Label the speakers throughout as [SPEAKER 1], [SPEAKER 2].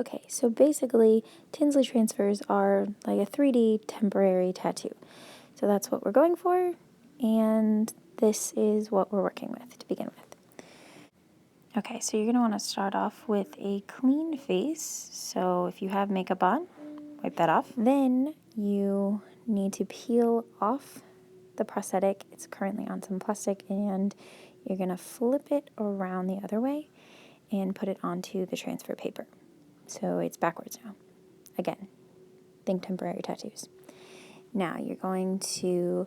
[SPEAKER 1] Okay, so basically, Tinsley transfers are like a 3D temporary tattoo. So that's what we're going for, and this is what we're working with to begin with. Okay, so you're going to want to start off with a clean face. So if you have makeup on, wipe that off. Then you need to peel off the prosthetic. It's currently on some plastic, and you're going to flip it around the other way and put it onto the transfer paper. So it's backwards now. Again, think temporary tattoos. Now you're going to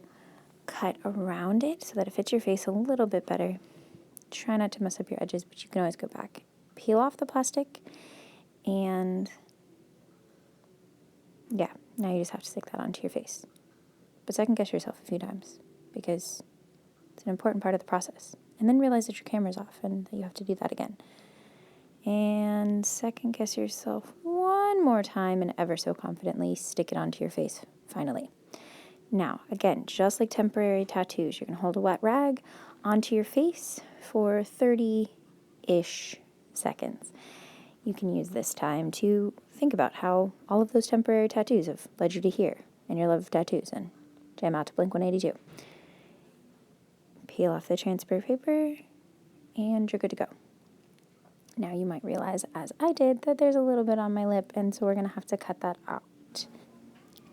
[SPEAKER 1] cut around it so that it fits your face a little bit better. Try not to mess up your edges, but you can always go back. Peel off the plastic, and yeah, now you just have to stick that onto your face. But second guess yourself a few times, because it's an important part of the process. And then realize that your camera's off and that you have to do that again. And second guess yourself one more time and ever so confidently stick it onto your face, finally. Now, again, just like temporary tattoos, you're going to hold a wet rag onto your face for 30-ish seconds. You can use this time to think about how all of those temporary tattoos have led you to here and your love of tattoos, and jam out to Blink-182. Peel off the transfer paper, and you're good to go. Now you might realize, as I did, that there's a little bit on my lip, and so we're going to have to cut that out.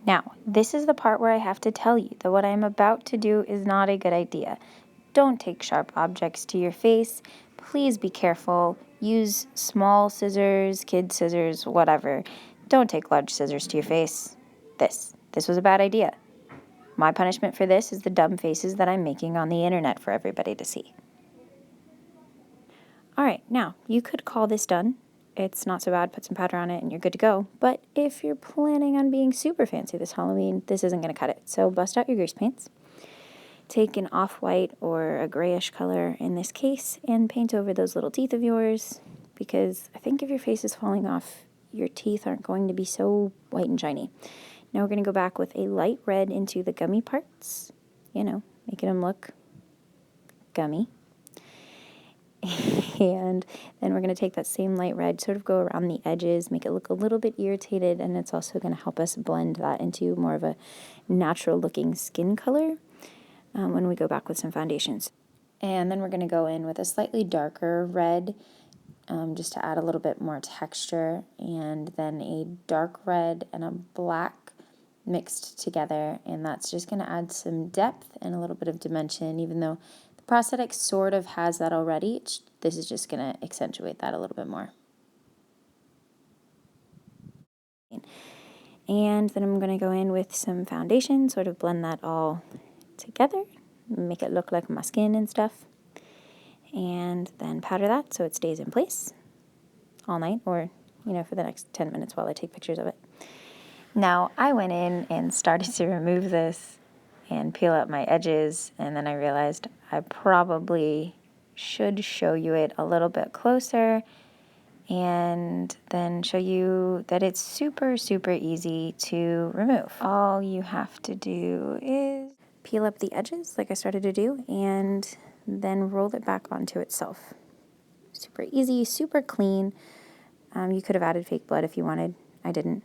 [SPEAKER 1] Now, this is the part where I have to tell you that what I am about to do is not a good idea. Don't take sharp objects to your face. Please be careful. Use small scissors, kid scissors, whatever. Don't take large scissors to your face. This was a bad idea. My punishment for this is the dumb faces that I'm making on the internet for everybody to see. All right, now, you could call this done. It's not so bad. Put some powder on it and you're good to go. But if you're planning on being super fancy this Halloween, this isn't going to cut it. So bust out your grease paints. Take an off-white or a grayish color in this case and paint over those little teeth of yours, because I think if your face is falling off, your teeth aren't going to be so white and shiny. Now we're going to go back with a light red into the gummy parts, making them look gummy. And then we're going to take that same light red, sort of go around the edges, make it look a little bit irritated, and it's also going to help us blend that into more of a natural-looking skin color when we go back with some foundations. And then we're going to go in with a slightly darker red, just to add a little bit more texture, and then a dark red and a black mixed together, and that's just going to add some depth and a little bit of dimension, even though prosthetic sort of has that already. This is just going to accentuate that a little bit more. And then I'm going to go in with some foundation, sort of blend that all together, make it look like my skin and stuff. And then powder that so it stays in place all night, or, for the next 10 minutes while I take pictures of it. Now, I went in and started to remove this and peel out my edges, and then I realized I probably should show you it a little bit closer and then show you that it's super, super easy to remove. All you have to do is peel up the edges like I started to do, and then roll it back onto itself. Super easy, super clean. You could have added fake blood if you wanted. I didn't.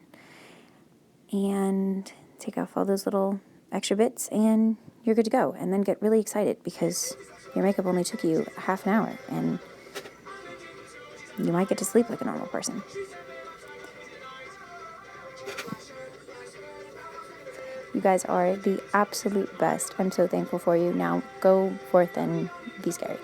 [SPEAKER 1] And take off all those little extra bits, and you're good to go. And then get really excited because your makeup only took you half an hour, and you might get to sleep like a normal person. You guys are the absolute best. I'm so thankful for you. Now go forth and be scary.